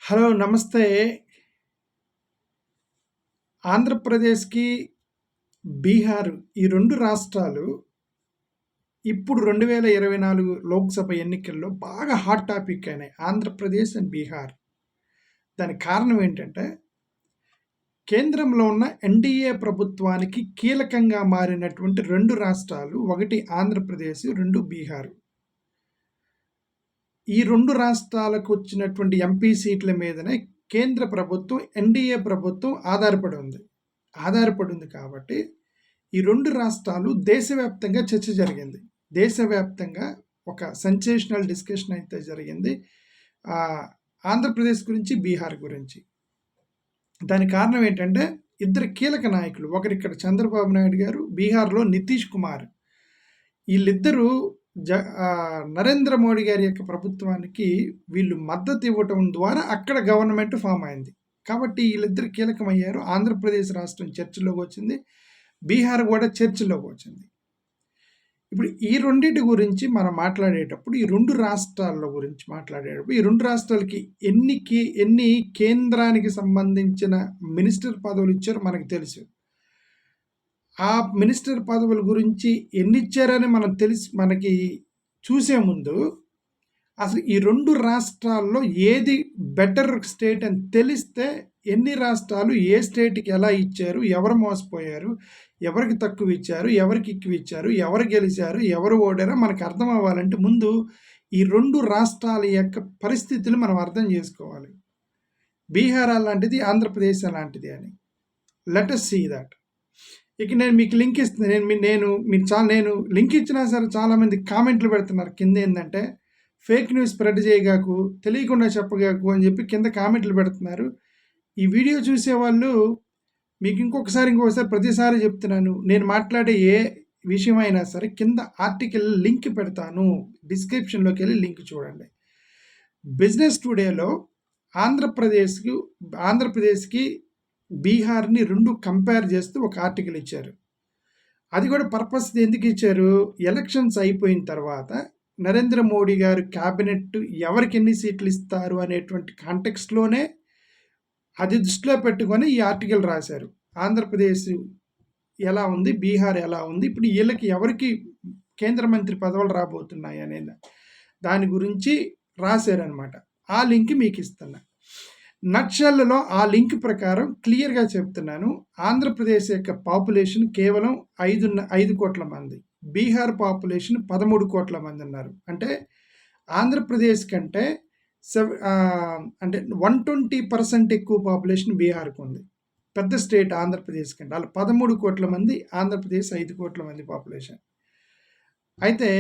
Hello! నమస్తే. ఆంధ్రప్రదేశ్‌కి, బీహార్ ఈ 2 రాష్ట్రాలు ఇప్పుడు 2024 లోక్‌సభ ఎన్నికల్లో బాగా హాట్ టాపిక్ అయినాయి. ఆంధ్రప్రదేశ్ అండ్ బీహార్. దానికి కారణం ఏంటంటే, కేంద్రంలో ఉన్న ఎన్‌డీఏ ప్రభుత్వానికి కీలకంగా మారినటువంటి 2 రాష్ట్రాలు. ఒకటి ఆంధ్రప్రదేశ్, 2 బీహార్. ఈ 2 రాష్ట్రాలకు వచ్చినటువంటి ఎంపీ సీట్ల మీదనే కేంద్ర ప్రభుత్వం, ఎన్‌డీఏ ప్రభుత్వం ఆధారపడి ఉంది కాబట్టి ఈ 2 రాష్ట్రాలు దేశవ్యాప్తంగా చర్చ జరిగింది. దేశవ్యాప్తంగా ఒక సెన్సేషనల్ డిస్కషన్ అయితే జరిగింది. ఆంధ్రప్రదేశ్ గురించి, బీహార్ గురించి. దానికి కారణం ఏంటంటే, ఇద్దరు కీలక నాయకులు. ఒకరు ఇక్కడ చంద్రబాబు నాయుడు గారు, బీహార్‌లో నితీష్ కుమార్. వీళ్ళిద్దరూ నరేంద్ర మోడీ గారి యొక్క ప్రభుత్వానికి వీళ్ళు మద్దతు ఇవ్వటం ద్వారా అక్కడ గవర్నమెంట్ ఫామ్ అయింది. కాబట్టి వీళ్ళిద్దరు కీలకమయ్యారు. ఆంధ్రప్రదేశ్ రాష్ట్రం చర్చలోకి వచ్చింది. బీహార్ కూడా చర్చలోకి వచ్చింది. ఇప్పుడు ఈ రెండింటి గురించి మనం మాట్లాడేటప్పుడు, ఈ 2 రాష్ట్రాల గురించి మాట్లాడేటప్పుడు, ఈ 2 రాష్ట్రాలకి ఎన్ని కేంద్రానికి సంబంధించిన మినిస్టర్ పదవులు ఇచ్చారో మనకు తెలుసు. ఆ మినిస్టర్ పదవుల గురించి ఎన్నిచ్చారని మనకి చూసే ముందు అసలు ఈ 2 రాష్ట్రాల్లో ఏది బెటర్ స్టేట్ అని తెలిస్తే, ఎన్ని రాష్ట్రాలు ఏ స్టేట్‌కి ఎలా ఇచ్చారు, ఎవరు మోసపోయారు, ఎవరికి తక్కువ ఇచ్చారు, ఎవరికి ఎక్కువ ఇచ్చారు, ఎవరు గెలిచారు, ఎవరు ఓడారో మనకు అర్థం అవ్వాలంటే ముందు ఈ 2 రాష్ట్రాల యొక్క పరిస్థితులు మనం అర్థం చేసుకోవాలి. బీహార్ అలాంటిది, ఆంధ్రప్రదేశ్ అలాంటిది అని. Let us see that. ఇక నేను మీకు లింక్ ఇస్తున్నాను. నేను లింక్ ఇచ్చినా సరే చాలామంది కామెంట్లు పెడుతున్నారు కింద. ఏంటంటే, ఫేక్ న్యూస్ స్ప్రెడ్ చేయగాకు, తెలియకుండా చెప్పగాకు అని చెప్పి కింద కామెంట్లు పెడుతున్నారు. ఈ వీడియో చూసేవాళ్ళు మీకు ఇంకొకసారి ప్రతిసారి చెప్తున్నాను, నేను మాట్లాడే ఏ విషయమైనా సరే కింద ఆర్టికల్ లింక్ పెడతాను. డిస్క్రిప్షన్లోకి వెళ్ళి లింక్ చూడండి. బిజినెస్ టుడేలో ఆంధ్రప్రదేశ్కి బీహార్ని 2 కంపేర్ చేస్తూ ఒక ఆర్టికల్ ఇచ్చారు. అది కూడా పర్పస్ ఎందుకు ఇచ్చారు? ఎలక్షన్స్ అయిపోయిన తర్వాత నరేంద్ర మోడీ గారు క్యాబినెట్ ఎవరికి ఎన్ని సీట్లు ఇస్తారు అనేటువంటి కాంటెక్స్ట్లోనే అది దృష్టిలో పెట్టుకొని ఈ ఆర్టికల్ రాశారు. ఆంధ్రప్రదేశ్ ఎలా ఉంది, బీహార్ ఎలా ఉంది, ఇప్పుడు వీళ్ళకి ఎవరికి కేంద్ర మంత్రి పదవులు రాబోతున్నాయి అనేది దాని గురించి రాశారనమాట. ఆ లింక్ మీకు ఇస్తున్నా. నక్షల్లో ఆ లింక్ ప్రకారం క్లియర్గా చెప్తున్నాను. ఆంధ్రప్రదేశ్ యొక్క పాపులేషన్ కేవలం 5 కోట్ల మంది, బీహార్ పాపులేషన్ 13 కోట్ల మంది ఉన్నారు. అంటే ఆంధ్రప్రదేశ్ కంటే అంటే 120% ఎక్కువ పాపులేషన్ బీహార్కి ఉంది. పెద్ద స్టేట్ ఆంధ్రప్రదేశ్ కంటే. వాళ్ళు 13 కోట్ల మంది, ఆంధ్రప్రదేశ్ 5 కోట్ల మంది పాపులేషన్. అయితే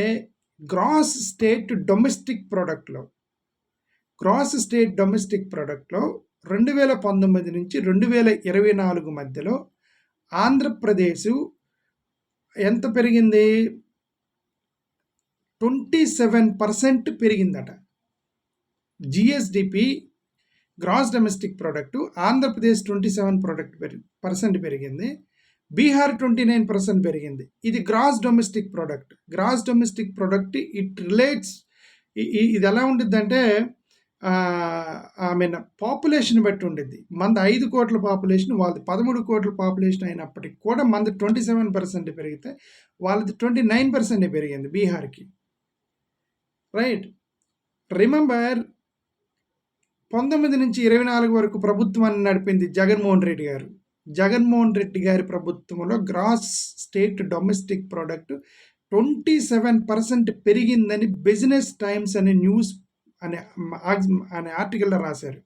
గ్రాస్ స్టేట్ డొమెస్టిక్ ప్రోడక్ట్లో 2019 నుంచి 2024 మధ్యలో ఆంధ్రప్రదేశ్ ఎంత పెరిగింది? 27% పెరిగిందట. GSDP, gross domestic product, Andhra Pradesh 27% పెరిగింది. బీహార్ 29% పెరిగింది. ఇది gross domestic product. It relates. ఇది ఎలా ఉంటుందంటే, పాపులేషన్ బట్టి ఉండిద్ది. మనది 5 కోట్ల పాపులేషన్, వాళ్ళది 13 కోట్ల పాపులేషన్ అయినప్పటికీ కూడా మనది 27% పెరిగితే వాళ్ళది 29% పెరిగింది బీహార్కి. రైట్. రిమెంబర్ 19 నుంచి 24 వరకు ప్రభుత్వాన్ని నడిపింది జగన్మోహన్ రెడ్డి గారు. జగన్మోహన్ రెడ్డి గారి ప్రభుత్వంలో గ్రాస్ స్టేట్ డొమెస్టిక్ ప్రోడక్ట్ 27% పెరిగిందని బిజినెస్ టైమ్స్ అనే న్యూస్ అనే ఆర్టికల్లో రాశారు.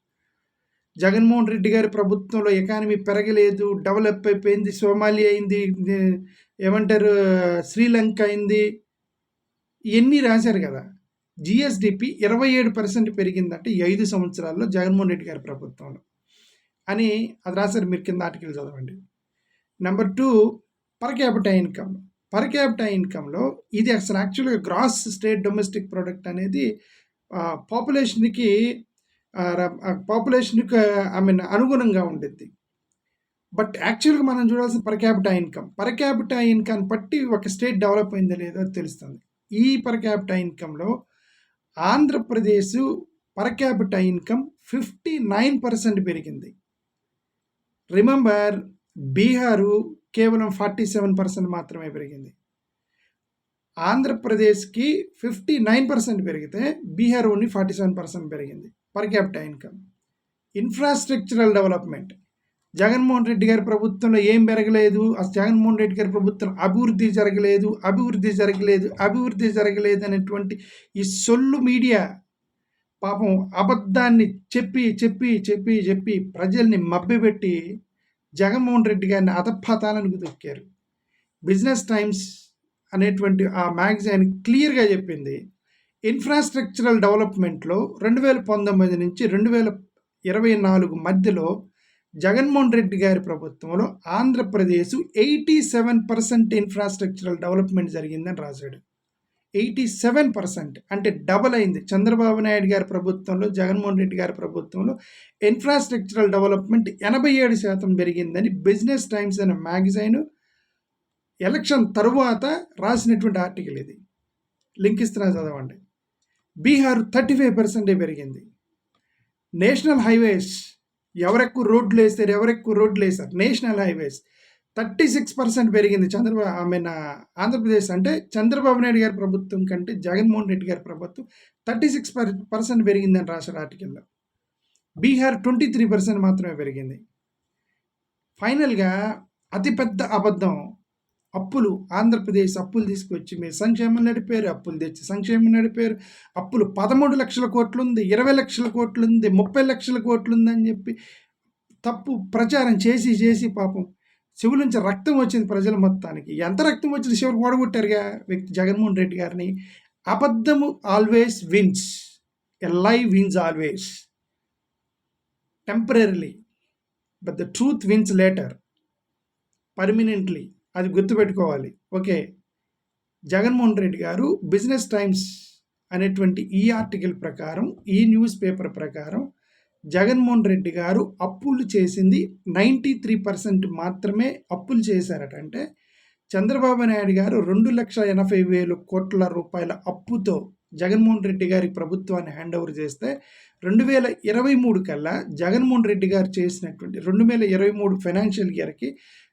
జగన్మోహన్ రెడ్డి గారి ప్రభుత్వంలో ఎకానమీ పెరగలేదు, డెవలప్ అయిపోయింది, సోమాలియా అయింది, ఏమంటారు శ్రీలంక అయింది, ఇవన్నీ రాశారు కదా. జిఎస్డిపి 27% పెరిగిందంటే ఈ 5 సంవత్సరాల్లో జగన్మోహన్ రెడ్డి గారి ప్రభుత్వంలో అని అది రాశారు. మీరు కింద ఆర్టికల్ చదవండి. నెంబర్ 2, పర్ క్యాపిటా ఇన్కంలో ఇది అసలు యాక్చువల్గా గ్రాస్ స్టేట్ డొమెస్టిక్ ప్రోడక్ట్ అనేది పాపులేషన్కి అనుగుణంగా ఉండిద్ది. బట్ యాక్చువల్గా మనం చూడాల్సిన పర్ క్యాపిటా ఇన్కమ్ బట్టి ఒక స్టేట్ డెవలప్ అయిందో లేదో తెలుస్తుంది. ఈ per capita ఇన్కంలో Andhra Pradesh per capital income 59% పెరిగింది. రిమెంబర్, బీహారు కేవలం 47% మాత్రమే పెరిగింది. ఆంధ్రప్రదేశ్కి 59% పెరిగితే బీహార్ ఓన్లీ 47% పెరిగింది per capital income. Infrastructural development, Jaganmohan Reddy గారి ప్రభుత్వంలో ఏం పెరగలేదు. అసలు జగన్మోహన్ రెడ్డి గారి ప్రభుత్వం అభివృద్ధి జరగలేదు అనేటువంటి ఈ సొల్లు మీడియా పాపం అబద్ధాన్ని చెప్పి ప్రజల్ని మభ్యపెట్టి జగన్మోహన్ రెడ్డి గారిని అధపాతాలకు తొక్కారు. బిజినెస్ టైమ్స్ అనేటువంటి ఆ మ్యాగజైన్ క్లియర్గా చెప్పింది, ఇన్ఫ్రాస్ట్రక్చరల్ డెవలప్మెంట్లో 2019 నుంచి 2024 మధ్యలో జగన్మోహన్ రెడ్డి గారి ప్రభుత్వంలో ఆంధ్రప్రదేశ్ 87% ఇన్ఫ్రాస్ట్రక్చరల్ డెవలప్మెంట్ జరిగిందని రాశాడు. 87% అంటే డబల్ అయింది. చంద్రబాబు నాయుడు గారి ప్రభుత్వంలో, జగన్మోహన్ రెడ్డి గారి ప్రభుత్వంలో ఇన్ఫ్రాస్ట్రక్చరల్ డెవలప్మెంట్ 87% పెరిగిందని బిజినెస్ టైమ్స్ అనే మ్యాగజైన్ ఎలక్షన్ తరువాత రాసినటువంటి ఆర్టికల్ ఇది. లింక్ ఇస్తున్నా, చదవండి. బీహార్ 35% పెరిగింది. నేషనల్ హైవేస్, ఎవరెక్కువ రోడ్లు వేస్తారు, నేషనల్ హైవేస్ 36% పెరిగింది. ఆంధ్రప్రదేశ్ అంటే చంద్రబాబు నాయుడు గారి ప్రభుత్వం కంటే జగన్మోహన్ రెడ్డి గారి ప్రభుత్వం 36% పెరిగిందని రాశారు ఆర్టికల్లో. బీహార్ 23% మాత్రమే పెరిగింది. ఫైనల్గా అతిపెద్ద అబద్ధం, అప్పులు. ఆంధ్రప్రదేశ్ అప్పులు తీసుకొచ్చి మీరు సంక్షేమం నడిపారు, అప్పులు తెచ్చి సంక్షేమం నడిపారు. అప్పులు 13 లక్షల కోట్లు ఉంది, 20 లక్షల కోట్లు ఉంది, 30 లక్షల కోట్లు ఉంది అని చెప్పి తప్పు ప్రచారం చేసి పాపం చెవుల నుంచి రక్తం వచ్చింది ప్రజల మొత్తానికి. ఎంత రక్తం వచ్చింది, చివరికి ఓడగొట్టారుగా వ్యక్తి జగన్మోహన్ రెడ్డి గారిని. అబద్ధము always wins, a lie wins always, temporarily, but the truth wins later, permanently. అది గుర్తుపెట్టుకోవాలి. ఓకే, జగన్మోహన్ రెడ్డి గారు బిజినెస్ టైమ్స్ అనేటువంటి ఈ ఆర్టికల్ ప్రకారం, ఈ న్యూస్ పేపర్ ప్రకారం జగన్మోహన్ రెడ్డి గారు అప్పులు చేసింది 93% మాత్రమే అప్పులు చేశారట. అంటే చంద్రబాబు నాయుడు గారు 2,80,000 కోట్ల రూపాయల అప్పుతో జగన్మోహన్ రెడ్డి గారి ప్రభుత్వాన్ని హ్యాండ్ ఓవర్ చేస్తే 2023 కల్లా జగన్మోహన్ రెడ్డి గారు చేసినటువంటి 2023 ఫైనాన్షియల్ ఇయర్కి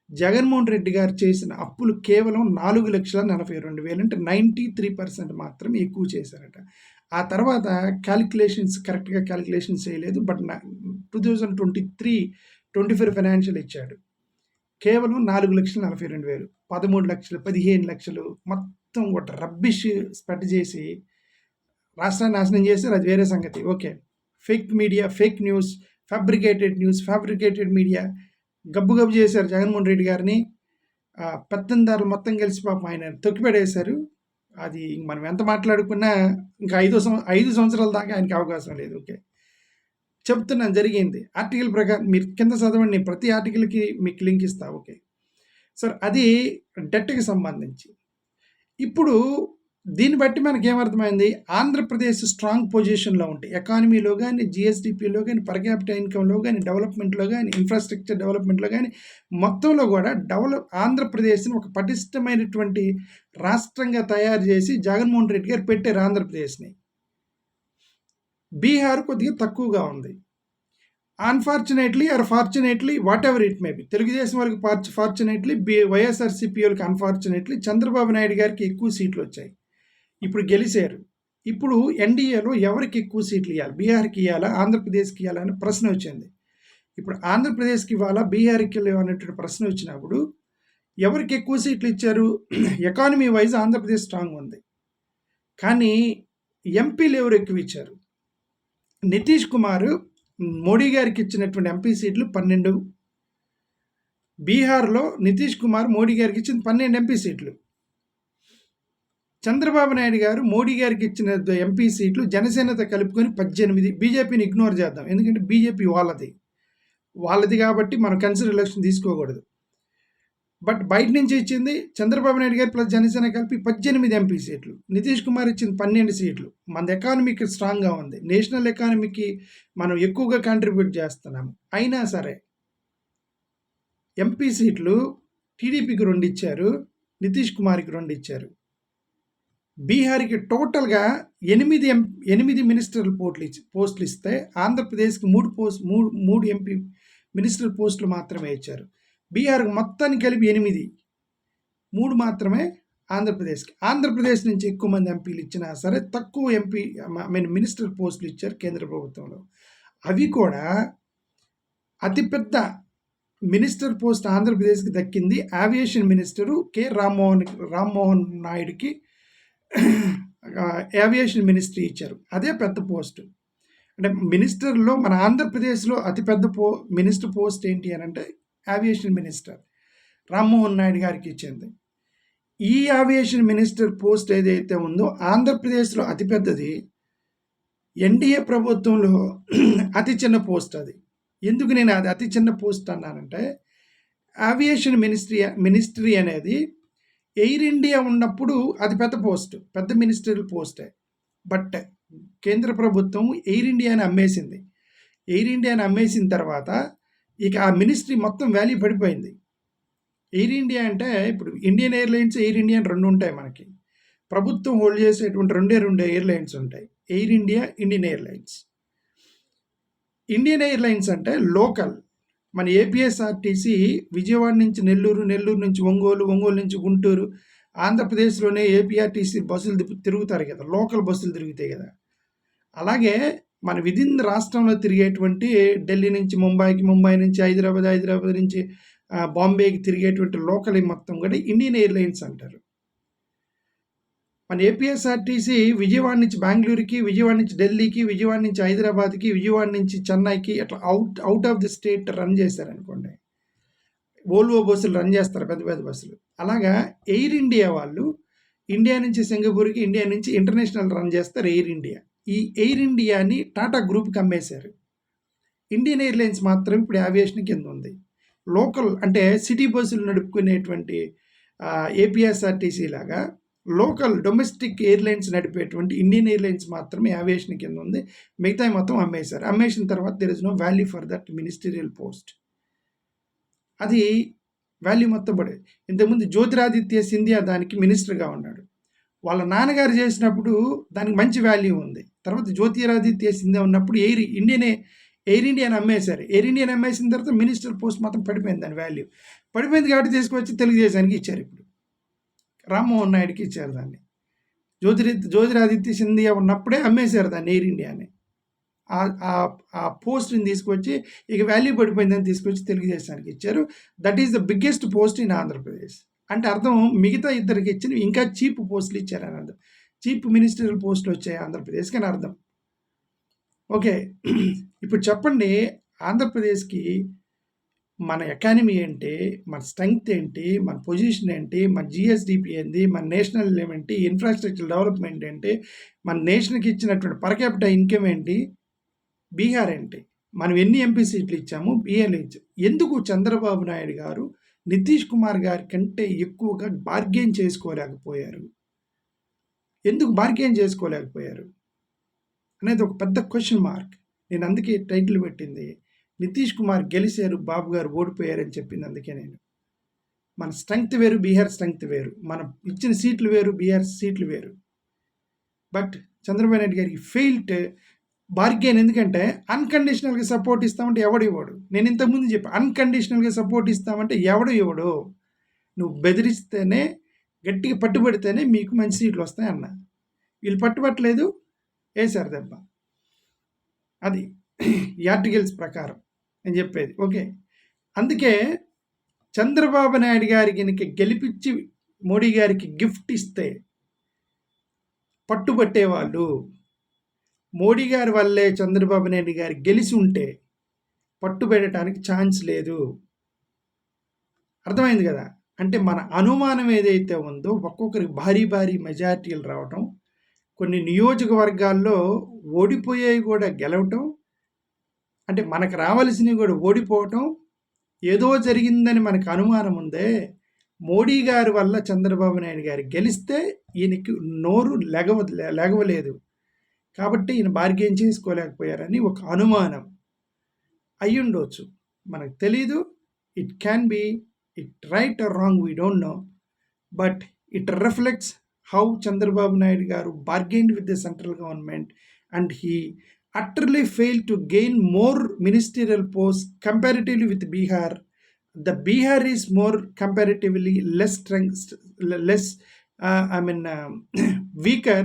జగన్మోహన్ రెడ్డి గారు చేసిన అప్పులు కేవలం 4,42,000, అంటే 93% మాత్రమే ఎక్కువ చేశారట. ఆ తర్వాత కరెక్ట్గా క్యాలిక్యులేషన్స్ చేయలేదు, బట్ 2023-24 ఫైనాన్షియల్ ఇచ్చాడు. కేవలం 4,42,000, 13 లక్షలు, 15 లక్షలు మొత్తం ఒక రబ్బిష్ స్పెట్ చేసి రాష్ట్రాన్ని నాశనం చేశారు. అది వేరే సంగతి. Okay, fake media, fake news, fabricated media గబ్బు చేశారు జగన్మోహన్ రెడ్డి గారిని. పెత్తందారులు మొత్తం కలిసి పాపం ఆయన తొక్కిపెడేశారు. అది మనం ఎంత మాట్లాడుకున్నా ఇంకా 5 సంవత్సరాల దాకా ఆయనకి అవకాశం లేదు. ఓకే, చెప్తున్నాను జరిగింది. ఆర్టికల్ ప్రకారం మీరు కింద చదవండి, ప్రతి ఆర్టికల్కి మీకు లింక్ ఇస్తా. ఓకే సార్, అది డెట్కి సంబంధించి. ఇప్పుడు దీన్ని బట్టి మనకి ఏమర్థమైంది, ఆంధ్రప్రదేశ్ స్ట్రాంగ్ పొజిషన్లో ఉంటే ఎకానమీలో కానీ, జిఎస్డిపిలో కానీ, పర్ క్యాపిటల్ ఇన్కంలో కానీ, డెవలప్మెంట్లో కానీ, ఇన్ఫ్రాస్ట్రక్చర్ డెవలప్మెంట్లో కానీ మొత్తంలో కూడా ఆంధ్రప్రదేశ్ని ఒక పటిష్టమైనటువంటి రాష్ట్రంగా తయారు చేసి జగన్మోహన్ రెడ్డి గారు పెట్టారు ఆంధ్రప్రదేశ్ని. బీహార్ కొద్దిగా తక్కువగా ఉంది. Unfortunately are fortunately, what ever it may be, Telugu Desam వాళ్ళకి ఫార్చునేట్లీ, వైఎస్ఆర్సీపీ వాళ్ళకి అన్ఫార్చునేట్లీ చంద్రబాబు నాయుడు గారికి ఎక్కువ సీట్లు వచ్చాయి. ఇప్పుడు గెలిచారు. ఇప్పుడు ఎన్డీఏలో ఎవరికి ఎక్కువ సీట్లు ఇవ్వాలి, బీహార్కి ఇవ్వాలా, ఆంధ్రప్రదేశ్కి ఇవ్వాలా అనే ప్రశ్న వచ్చింది. ఇప్పుడు ఆంధ్రప్రదేశ్కి ఇవ్వాలా, బీహార్కి అనేటువంటి ప్రశ్న వచ్చినప్పుడు ఎవరికి ఎక్కువ సీట్లు ఇచ్చారు? ఎకానమీ వైజ్ ఆంధ్రప్రదేశ్ స్ట్రాంగ్ ఉంది, కానీ ఎంపీలు ఎవరు ఎక్కువ ఇచ్చారు? నితీష్ కుమార్ మోడీ గారికి ఇచ్చినటువంటి ఎంపీ సీట్లు 12. బీహార్లో నితీష్ కుమార్ మోడీ గారికి ఇచ్చిన 12 ఎంపీ సీట్లు. చంద్రబాబు నాయుడు గారు మోడీ గారికి ఇచ్చిన ఎంపీ సీట్లు జనసేనతో కలుపుకొని 18. బీజేపీని ఇగ్నోర్ చేద్దాం, ఎందుకంటే బీజేపీ వాళ్ళది కాబట్టి మనం కన్సిడరేషన్ తీసుకోకూడదు. బట్ బయట నుంచి ఇచ్చింది చంద్రబాబు నాయుడు గారు ప్లస్ జనసేన కలిపి 18 ఎంపీ సీట్లు. నితీష్ కుమార్ ఇచ్చింది 12 సీట్లు. మన ఎకానమీకి స్ట్రాంగ్గా ఉంది, నేషనల్ ఎకానమీకి మనం ఎక్కువగా కాంట్రిబ్యూట్ చేస్తున్నాము. అయినా సరే ఎంపీ సీట్లు టీడీపీకి 2 ఇచ్చారు, నితీష్ కుమార్కి 2 ఇచ్చారు. బీహార్‌కి టోటల్‌గా 8 మినిస్టర్‌ల పోస్టులు ఇస్తే ఆంధ్రప్రదేశ్‌కి 3 ఎంపీ మినిస్టర్ పోస్టులు మాత్రమే ఇచ్చారు. బీహార్‌కి మొత్తానికి కలిపి 8, 3 మాత్రమే ఆంధ్రప్రదేశ్‌కి. ఆంధ్రప్రదేశ్ నుంచి ఎక్కువ మంది ఎంపీలు ఇచ్చినా సరే తక్కువ మినిస్టర్ పోస్టులు ఇచ్చారు కేంద్ర ప్రభుత్వంలో. అవి కూడా అతిపెద్ద మినిస్టర్ పోస్ట్ ఆంధ్రప్రదేశ్‌కి దక్కింది ఏవియేషన్ మినిస్టరు రామ్మోహన్ నాయుడుకి ఏవియేషన్ మినిస్ట్రీ ఇచ్చారు. అదే పెద్ద పోస్టు. అంటే మినిస్టర్‌లో మన ఆంధ్రప్రదేశ్‌లో అతిపెద్ద మినిస్టర్ పోస్ట్ ఏంటి అనంటే ఏవియేషన్ మినిస్టర్ రామ్మోహన్ నాయుడు గారికి ఇచ్చింది. ఈ ఏవియేషన్ మినిస్టర్ పోస్ట్ ఏదైతే ఉందో ఆంధ్రప్రదేశ్‌లో అతిపెద్దది. ఎన్డీఏ ప్రభుత్వంలో అతి చిన్న పోస్ట్ అది. ఎందుకు నేను అది అతి చిన్న పోస్ట్ అన్నానంటే ఏవియేషన్ మినిస్ట్రీ అనేది ఎయిర్ ఇండియా ఉన్నప్పుడు అది పెద్ద పోస్ట్, పెద్ద మినిస్ట్రియల్ పోస్టే. బట్ కేంద్ర ప్రభుత్వం ఎయిర్ ఇండియాని అమ్మేసింది. ఎయిర్ ఇండియాని అమ్మేసిన తర్వాత ఇక ఆ మినిస్ట్రీ మొత్తం వాల్యూ పడిపోయింది. ఎయిర్ ఇండియా అంటే ఇప్పుడు ఇండియన్ ఎయిర్లైన్స్, ఎయిర్ ఇండియా అని 2 ఉంటాయి మనకి. ప్రభుత్వం హోల్డ్ చేసేటువంటి 2 ఎయిర్లైన్స్ ఉంటాయి. Air India, Indian airlines. Indian airlines అంటే లోకల్. మన ఏపీఎస్ఆర్టీసీ విజయవాడ నుంచి నెల్లూరు, నెల్లూరు నుంచి ఒంగోలు, ఒంగోలు నుంచి గుంటూరు, ఆంధ్రప్రదేశ్లోనే ఏపీఆర్టీసీ బస్సులు తిరుగుతారు కదా, లోకల్ బస్సులు తిరుగుతాయి కదా. అలాగే మన విదిన్ రాష్ట్రంలో తిరిగేటువంటి ఢిల్లీ నుంచి ముంబైకి, ముంబై నుంచి హైదరాబాద్, హైదరాబాద్ నుంచి బాంబేకి తిరిగేటువంటి లోకల్ మొత్తం కూడా ఇండియన్ ఎయిర్లైన్స్ అంటారు. మన ఏపీఎస్ఆర్టీసీ విజయవాడ నుంచి బెంగళూరుకి, విజయవాడ నుంచి ఢిల్లీకి, విజయవాడ నుంచి హైదరాబాద్కి, విజయవాడ నుంచి చెన్నైకి అట్లా out of the state run చేశారనుకోండి. వోల్వో బస్సులు రన్ చేస్తారు, పెద్ద పెద్ద బస్సులు. అలాగా ఎయిర్ ఇండియా వాళ్ళు ఇండియా నుంచి సింగపూర్కి, ఇండియా నుంచి ఇంటర్నేషనల్ రన్ చేస్తారు ఎయిర్ ఇండియా. ఈ ఎయిర్ ఇండియాని టాటా గ్రూప్కి అమ్మేశారు. ఇండియన్ ఎయిర్లైన్స్ మాత్రం ఇప్పుడు ఏవియేషన్ కింద ఉంది. లోకల్ అంటే సిటీ బస్సులు నడుపుకునేటువంటి ఏపీఎస్ఆర్టీసీ లాగా లోకల్ డొమెస్టిక్ ఎయిర్లైన్స్ నడిపేటువంటి ఇండియన్ ఎయిర్లైన్స్ మాత్రమే ఏవియేషన్ కింద ఉంది. మిగతా మొత్తం అమ్మేశారు. అమ్మేసిన తర్వాత there is no value for that ministerial post. అది వాల్యూ మొత్తం పడేది. ఇంతకుముందు జ్యోతిరాదిత్య సింధియా దానికి మినిస్టర్గా ఉన్నాడు. వాళ్ళ నాన్నగారు చేసినప్పుడు దానికి మంచి వాల్యూ ఉంది. తర్వాత జ్యోతిరాదిత్య సింధియా ఉన్నప్పుడు ఎయిర్ ఇండియాని అమ్మేశారు. ఎయిర్ ఇండియాని అమ్మేసిన తర్వాత మినిస్టర్ పోస్ట్ మాత్రం పడిపోయింది, దాని వాల్యూ పడిపోయింది. కాబట్టి తీసుకొచ్చి తెలుగుదేశానికి ఇచ్చారు. ఇప్పుడు రామ్మోహన్ నాయుడుకి ఇచ్చారు దాన్ని. జ్యోతిరాదిత్య సింధియా ఉన్నప్పుడే అమ్మేశారు దాన్ని, ఎయిర్ ఇండియాని. ఆ పోస్ట్ని తీసుకొచ్చి ఇక వాల్యూ పడిపోయిందని తీసుకొచ్చి తెలుగుదేశానికి ఇచ్చారు. That is the biggest post in Andhra Pradesh. అంటే అర్థం మిగతా ఇద్దరికి ఇచ్చిన ఇంకా చీప్ పోస్టులు ఇచ్చారని అర్థం. చీప్ మినిస్టరియల్ పోస్టులు వచ్చాయి ఆంధ్రప్రదేశ్కి అని అర్థం. ఓకే, ఇప్పుడు చెప్పండి, ఆంధ్రప్రదేశ్కి మన ఎకానమీ ఏంటి, మన స్ట్రెంగ్త్ ఏంటి, మన పొజిషన్ ఏంటి, మన జిఎస్డిపి ఏంటి, మన నేషనల్ ఏంటి, ఇన్ఫ్రాస్ట్రక్చర్ డెవలప్మెంట్ ఏంటి, మన నేషన్కి ఇచ్చినటువంటి పర్ క్యాపిటల్ ఇన్కమ్ ఏంటి, బీహార్ ఏంటి, మనం ఎన్ని ఎంపీ సీట్లు ఇచ్చాము, బీహార్లో ఇచ్చాము. ఎందుకు చంద్రబాబు నాయుడు గారు నితీష్ కుమార్ గారి కంటే ఎక్కువగా బార్గెన్ చేసుకోలేకపోయారు? ఎందుకు బార్గెన్ చేసుకోలేకపోయారు అనేది ఒక పెద్ద క్వశ్చన్ మార్క్. నేను అందుకే టైటిల్ పెట్టింది నితీష్ కుమార్ గెలిచారు, బాబు గారు ఓడిపోయారని చెప్పింది. అందుకే నేను, మన స్ట్రెంగ్త్ వేరు, బీహార్ స్ట్రెంగ్త్ వేరు, మనం ఇచ్చిన సీట్లు వేరు, బీహార్ సీట్లు వేరు. బట్ చంద్రబాబు నాయుడు గారికి ఫెయిల్డ్ బార్గెన్. ఎందుకంటే అన్కండిషనల్గా సపోర్ట్ ఇస్తామంటే ఎవడు ఇవ్వడు. నేను ఇంతకుముందు చెప్పాను, అన్కండిషనల్గా సపోర్ట్ ఇస్తామంటే ఎవడు ఇవ్వడు. నువ్వు బెదిరిస్తేనే, గట్టిగా పట్టుబడితేనే మీకు మంచి సీట్లు వస్తాయి అన్న. వీళ్ళు పట్టుబట్టలేదు, వేశారు దెబ్బ. అది ఈ ఆర్టికల్స్ ప్రకారం నేను చెప్పేది. ఓకే, అందుకే చంద్రబాబు నాయుడు గారికి గెలిపించి మోడీ గారికి గిఫ్ట్ ఇస్తే పట్టుబట్టేవాళ్ళు. మోడీ గారి వల్లే చంద్రబాబు నాయుడు గారు గెలిచి ఉంటే పట్టుబెట్టడానికి ఛాన్స్ లేదు. అర్థమైంది కదా? అంటే మన అనుమానం ఏదైతే ఉందో ఒక్కొక్కరికి భారీ భారీ మెజారిటీలు రావటం, కొన్ని నియోజకవర్గాల్లో ఓడిపోయాయి కూడా గెలవటం, అంటే మనకు రావాల్సినవి కూడా ఓడిపోవటం, ఏదో జరిగిందని మనకు అనుమానం ఉందే. మోడీ గారి వల్ల చంద్రబాబు నాయుడు గారు గెలిస్తే ఈయనకి నోరు లెగవలేదు కాబట్టి ఈయన బార్గెన్ చేసుకోలేకపోయారని ఒక అనుమానం అయ్యుండొచ్చు, మనకు తెలీదు. It can be it right are wrong, we don't know, but it reflects how Chandrababu Naidu garu bargained with the central government, and he utterly failed to gain more ministerial posts comparatively with Bihar. The Bihar is more comparatively less strength, less weaker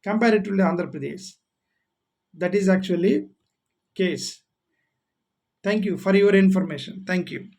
comparatively Andhra Pradesh. That is actually case. Thank you for your information. Thank you.